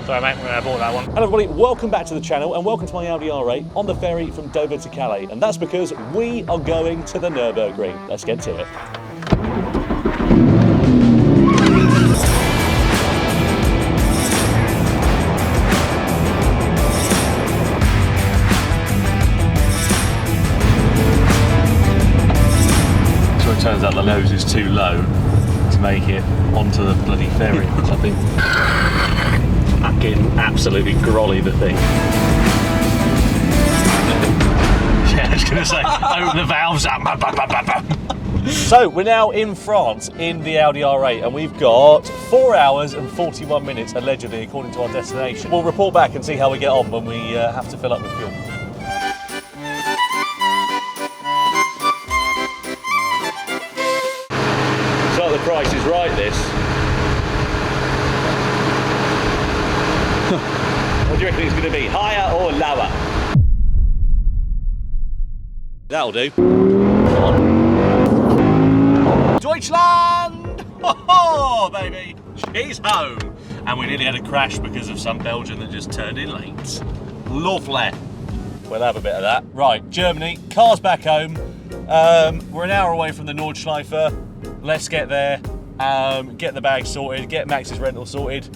Sorry mate, I bought that one. Hello everybody, welcome back to the channel and welcome to my Audi R8 on the ferry from Dover to Calais. And that's because we are going to the Nurburgring. Let's get to it. So it turns out the nose is too low to make it onto the bloody ferry, which I think fucking absolutely grolly the thing. Yeah, I was going to say, open the valves up. So we're now in France in the Audi R8 and we've got 4 hours and 41 minutes allegedly according to our destination. We'll report back and see how we get on when we have to fill up with fuel. So the price is right this. What do you reckon it's going to be, higher or lower? That'll do. Come on. Deutschland! Oh, baby! She's home! And we nearly had a crash because of some Belgian that just turned in late. Lovely. We'll have a bit of that. Right, Germany, car's back home. We're an hour away from the Nordschleife. Let's get there, get the bag sorted, get Max's rental sorted,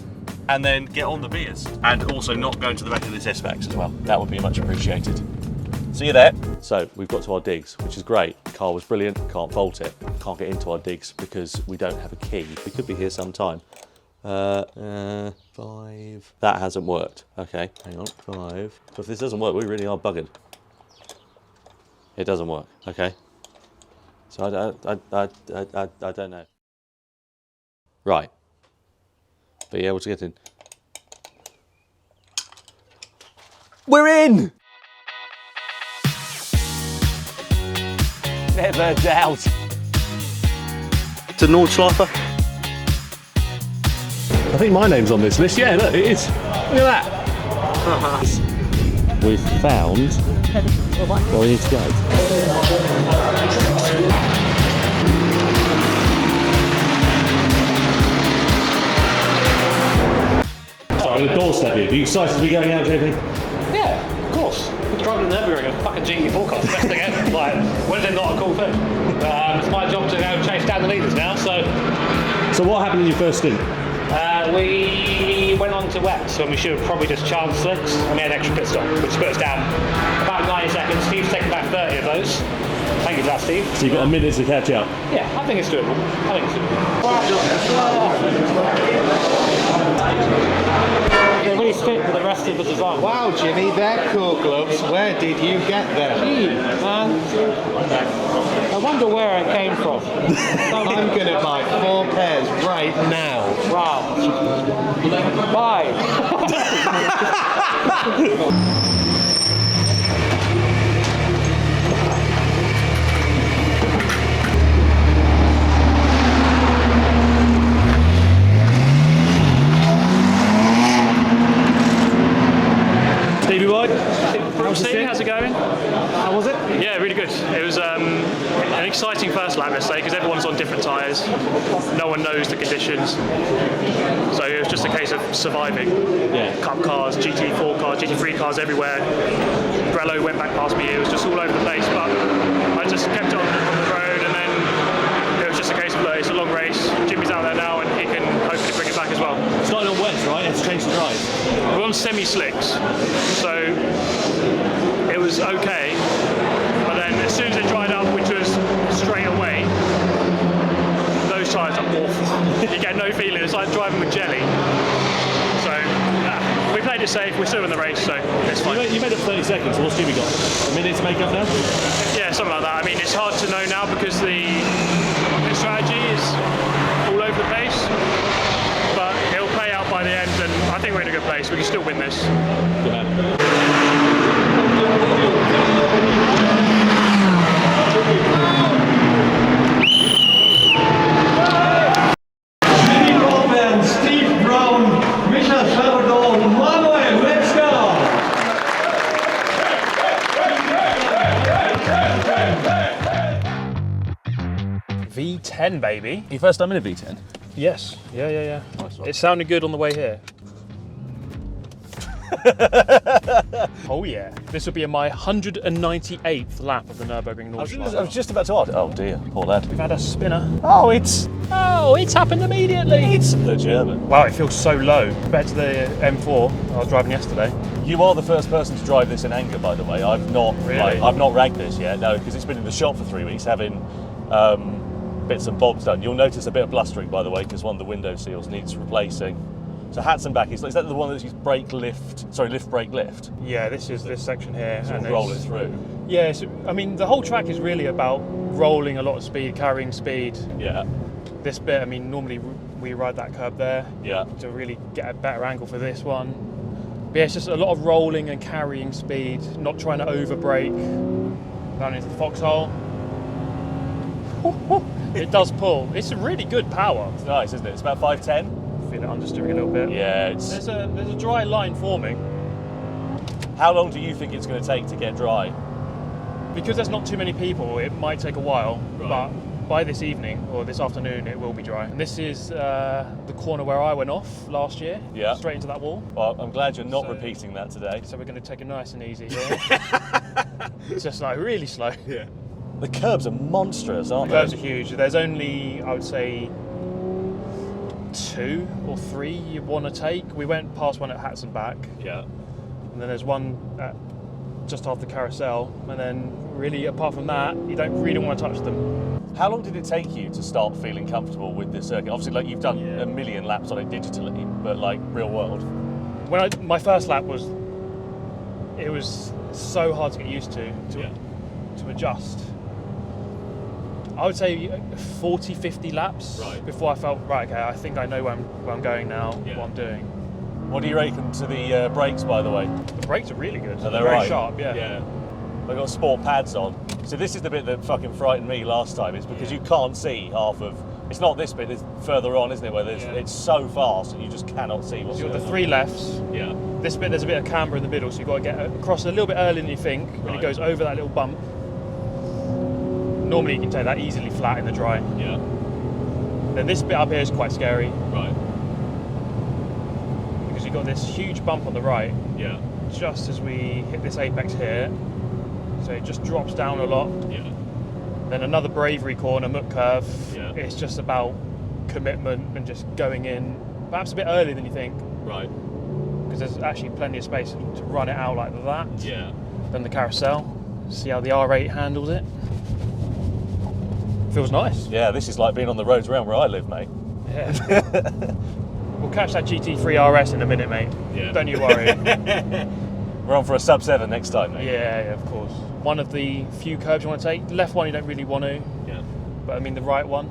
and then get on the beers. And also not going to the back of this S-Max as well. That would be much appreciated. See you there. So we've got to our digs, which is great. The car was brilliant, can't fault it. Can't get into our digs because we don't have a key. We could be here sometime. 5. That hasn't worked. Okay, hang on, 5. So if this doesn't work, we really are buggered. It doesn't work, okay. So I don't know. Right. Be able to get in. We're in! Never doubt. To Nordschleife? I think my name's on this list. Yeah, look, it is. Look at that. We've found where we need to go. Sorry, I'm going to doorstep you. Are you excited to be going out, JP? Yeah, of course. Driving the Nurburgring in a fucking GT4 car, best thing ever. Like, when is it not a cool thing? It's my job to go chase down the leaders now, so... So what happened in your first stint? We went on to wets when we should have probably just charged slicks, and we had an extra pit stop, which put us down about 90 seconds. Steve's taken back 30 of those. Thank you for that, Steve. So you've got a minute to catch up? Yeah, I think it's doable. They really stick with the rest of the design. Wow, Jimmy, they're cool gloves. Where did you get them? Gee, man. I wonder where it came from. I'm gonna buy 4 pairs right now. Wow. Bye. Stevie boy, How's it going? how was it? Yeah, really good. It was an exciting first lap, let's say, because everyone's on different tyres. No one knows the conditions. So it was just a case of surviving. Yeah. Cup cars, GT4 cars, GT3 cars everywhere. Brello went back past me. It was just all over the place. But I just kept on the road, and then it was just a case of, look, it's a long race. Jimmy's out there now, and he can hopefully bring it back as well. Starting on wets, right? It's changed the drive. We're on semi-slicks, so it was okay. But then as soon as it dried up, which was straight away, those tyres are awful. You get no feeling. It's like driving with jelly. So we played it safe. We're still in the race, so it's fine. You made up 30 seconds. What's Jimmy got? A minute to make up now? Yeah, something like that. I mean, it's hard to know now because the strategy is all over the place. But it'll play out by the end, and I think we're in a good place. We can still win this. Good man. Steve Brown, Michael Salvador, Manuel, let's go! V10, baby. Your first time in a V10? Yes. Yeah. Nice one. It sounded good on the way here. Oh yeah, this will be my 198th lap of the Nürburgring Nordschleife. I was just about to ask. Oh dear, poor lad. We've had a spinner. Oh, it's Happened immediately. It's the German. Wow, it feels so low compared to the M4 I was driving yesterday. You are the first person to drive this in anger, by the way. I've not I've not ragged this yet, no, because it's been in the shop for 3 weeks having bits and bobs done. You'll notice a bit of blustering, by the way, because one of the window seals needs replacing. So hats and back, is that the one that's used brake lift? Sorry, lift, brake, lift. Yeah, this is this section here. So roll it through. Yeah, so, I mean, the whole track is really about rolling a lot of speed, carrying speed. Yeah. This bit, I mean, normally we ride that curb there. Yeah. To really get a better angle for this one. But yeah, it's just a lot of rolling and carrying speed, not trying to over brake. Down into the foxhole. It does pull. It's a really good power. It's nice, isn't it? It's about 5'10". Feel it understeering a little bit. Yeah, it's... There's a dry line forming. How long do you think it's going to take to get dry? Because there's not too many people, it might take a while, Right. but by this evening, or this afternoon, it will be dry. And this is the corner where I went off last year, Yeah. straight into that wall. Well, I'm glad you're not So- repeating that today. So we're going to take it nice and easy here. It's just like really slow. Yeah. The curbs are monstrous, aren't Curves are they? huge. There's only, I would say, 2 or 3 you want to take. We went past one at Hats and Back, Yeah. and then there's one at just after Carousel, and then really apart from that, you don't really want to touch them. How long did it take you to start feeling comfortable with this circuit? Obviously, like, you've done Yeah. a million laps on it digitally, but like real world. When my first lap was so hard to get used to adjust. I would say 40, 50 laps Right. before I felt, right, okay, I think I know where I'm going now, Yeah. what I'm doing. What do you reckon to the brakes, by the way? The brakes are really good. Are they They're very right? sharp, yeah. Yeah. They've got sport pads on. So this is the bit that fucking frightened me last time, is because you can't see half of... It's not this bit, it's further on, isn't it, where it's so fast that you just cannot see what's So you've got going the on. 3 lefts. Yeah. This bit, there's a bit of camber in the middle, so you've got to get across a little bit earlier than you think, and Right. it goes over that little bump. Normally you can take that easily flat in the dry. Yeah. Then this bit up here is quite scary, Right. because you've got this huge bump on the right, Yeah. just as we hit this apex here. So it just drops down a lot. Yeah. Then another bravery corner, muck curve. Yeah. It's just about commitment and just going in, perhaps a bit earlier than you think, Right. because there's actually plenty of space to run it out like that. Yeah. Then the carousel, see how the R8 handles it. Feels nice. Yeah, this is like being on the roads around where I live, mate. Yeah. We'll catch that GT3 RS in a minute, mate. Yeah. Don't you worry. We're on for a sub-7 next time, mate. Yeah, of course. One of the few curbs you want to take. The left one you don't really want to, Yeah. but I mean the right one,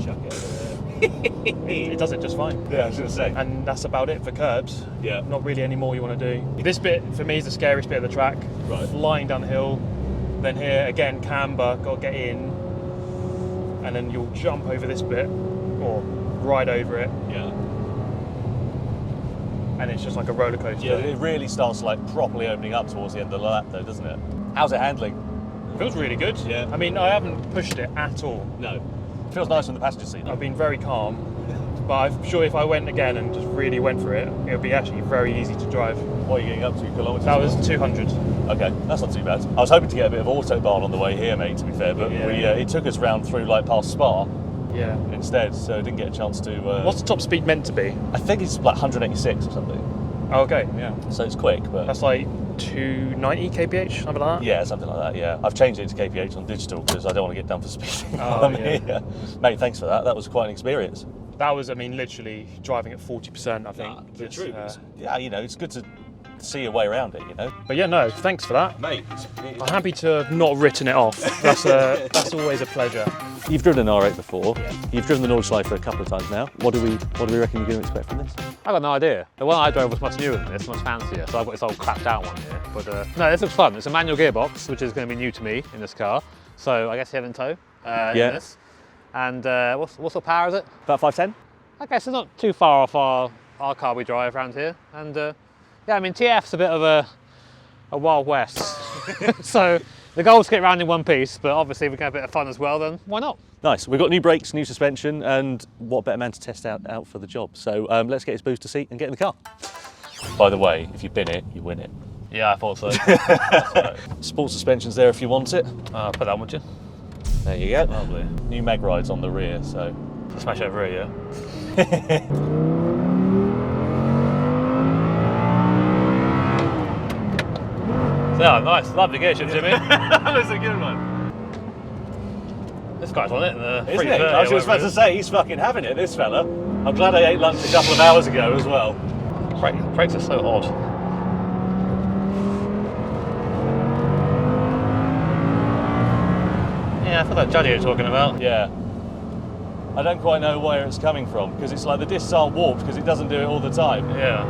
chuck it over there. It does it just fine. Yeah, I was going to say. And that's about it for curbs. Yeah. Not really any more you want to do. This bit for me is the scariest bit of the track. Right. Flying down the hill. Then here again camber, got to get in, and then you'll jump over this bit or ride over it, Yeah. and it's just like a roller coaster. Yeah, it really starts like properly opening up towards the end of the lap though, doesn't it? How's it handling? Feels really good. Yeah. I mean, I haven't pushed it at all. No. Feels nice on the passenger seat though. I've been very calm, but I'm sure if I went again and just really went for it, it would be actually very easy to drive. What are you getting up to kilometres? That was 200. Okay, that's not too bad. I was hoping to get a bit of autobahn on the way here, mate, to be fair, but Yeah. it took us round through like past Spa Yeah. instead, so I didn't get a chance to... What's the top speed meant to be? I think it's like 186 or something, Oh, okay, yeah. so it's quick, but... That's like 290 kph, something like that? Yeah, something like that, yeah. I've changed it to kph on digital because I don't want to get done for speeding. Oh, yeah. Mate, thanks for that. That was quite an experience. That was, I mean, literally driving at 40%, I think. It's, Yeah, you know, it's good to see your way around it, you know. but yeah, no, thanks for that. Mate, I'm happy to have not written it off. That's always a pleasure. you've driven an R8 before. Yeah. You've driven the Nordschleife a couple of times now. What do we reckon you're going to expect from this? I've got no idea. The one I drove was much newer than this, much fancier, so I've got this old crapped out one here. But no, this looks fun. It's a manual gearbox, which is going to be new to me in this car. So I guess head and toe in this. And what sort of power is it? About 510? Okay, so not too far off our car we drive around here. And yeah, I mean, TF's a bit of a Wild West. So the goal is to get around in one piece, but obviously if we can have a bit of fun as well, then why not? Nice. We've got new brakes, new suspension, and what better man to test out for the job. So let's get his booster seat and get in the car. By the way, if you bin it, you win it. Yeah, I thought so. Sport suspension's there if you want it. Put that on, would you? There you go. Lovely. New mag rides on the rear, so. Smash over here, yeah? Yeah, nice, lovely gear shift, Jimmy. That was a good one. This guy's on it in the Isn't he? I was just about to say, he's fucking having it, this fella. I'm glad I ate lunch a couple of hours ago as well. Brakes are so odd. Yeah, I thought that juddy you were talking about. Yeah. I don't quite know where it's coming from, because it's like the discs aren't warped because it doesn't do it all the time. Yeah.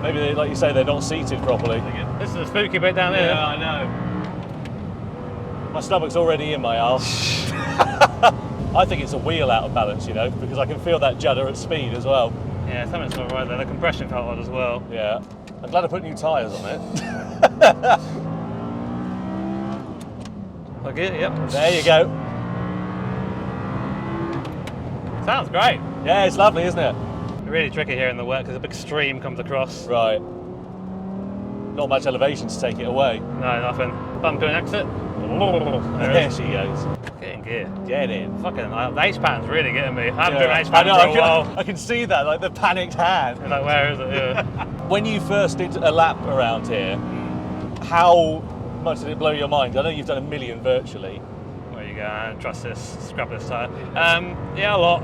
Maybe, they, like you say, they're not seated properly. This is a spooky bit down here. Yeah, I know. My stomach's already in my arse. I think it's a wheel out of balance, you know, because I can feel that judder at speed as well. Yeah, something's not right there. The compression felt odd as well. Yeah. I'm glad I put new tyres on it. Okay, yep. There you go. Sounds great. Yeah, it's lovely, isn't it? Really tricky here in the wet because a big stream comes across. Right. Not much elevation to take it away. No, nothing. Bump to an exit. There she goes. Get in gear. Get in. Fucking, the H pattern's really getting me. I haven't driven H pattern I for a know, while. I can see that, like the panicked hand. You're like, where is it? Yeah. When you first did a lap around here, how much did it blow your mind? I know you've done a million virtually. There you go, and trust this, scrap this tyre. Yeah, a lot.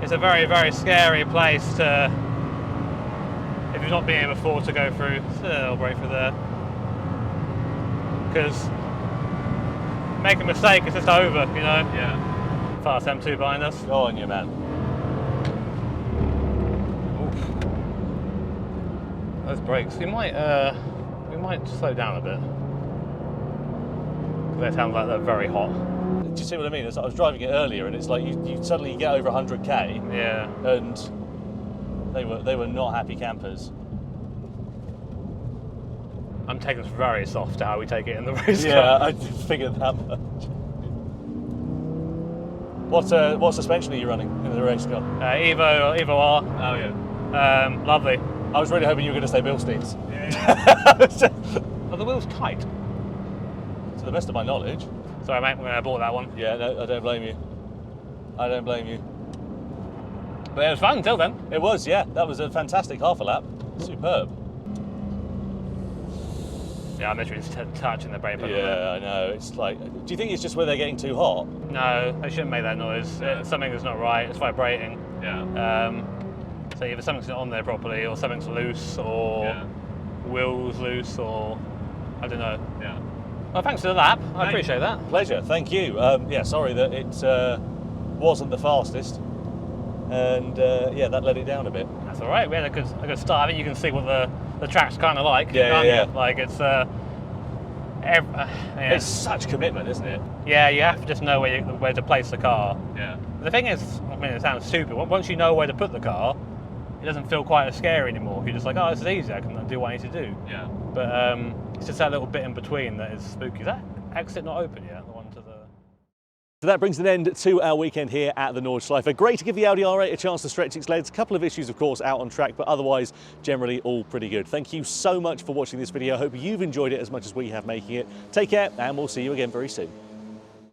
It's a very, very scary place to, if you've not been here before, to go through. I'll break through there. Because make a mistake, it's just over, you know? Yeah. Fast M2 behind us. Go on, you man. Oof. Those brakes. We might slow down a bit. They sound like they're very hot. Do you see what I mean? It's like I was driving it earlier, and it's like you suddenly get over 100k, Yeah. and they were not happy campers. I'm taking this very soft to how we take it in the race car. Yeah, I figured that much. What suspension are you running in the race car? Evo R. Oh yeah. Lovely. I was really hoping you were going to say Bilstein's. Are the wheels tight? To the best of my knowledge. Sorry mate, I bought that one. Yeah, no, I don't blame you. I don't blame you. But it was fun until then. It was, yeah. That was a fantastic half a lap. Superb. Yeah, I'm literally touching the brake pedal. Yeah, I know. It's like, do you think it's just where they're getting too hot? No, they shouldn't make that noise. Something is not right, it's vibrating. Yeah. So either something's not on there properly, or something's loose, or wheels loose, or I don't know. Yeah. Well, thanks for the lap. I appreciate that. Pleasure, thank you. Yeah, sorry that it wasn't the fastest, and yeah, that let it down a bit. That's all right. We had a good start. I think you can see what the track's kind of like. Yeah, can't yeah. you? Like it's yeah. It's such commitment, isn't it? Yeah, you have to just know where to place the car. Yeah. The thing is, I mean, it sounds stupid. Once you know where to put the car, it doesn't feel quite as scary anymore. You're just like, oh, this is easy. I can do what I need to do. Yeah. But it's just that little bit in between that is spooky. Is that exit not open yet? The one to the... So that brings an end to our weekend here at the Nordschleife. Great to give the Audi R8 a chance to stretch its legs. A couple of issues, of course, out on track, but otherwise, generally all pretty good. Thank you so much for watching this video. I hope you've enjoyed it as much as we have making it. Take care, and we'll see you again very soon.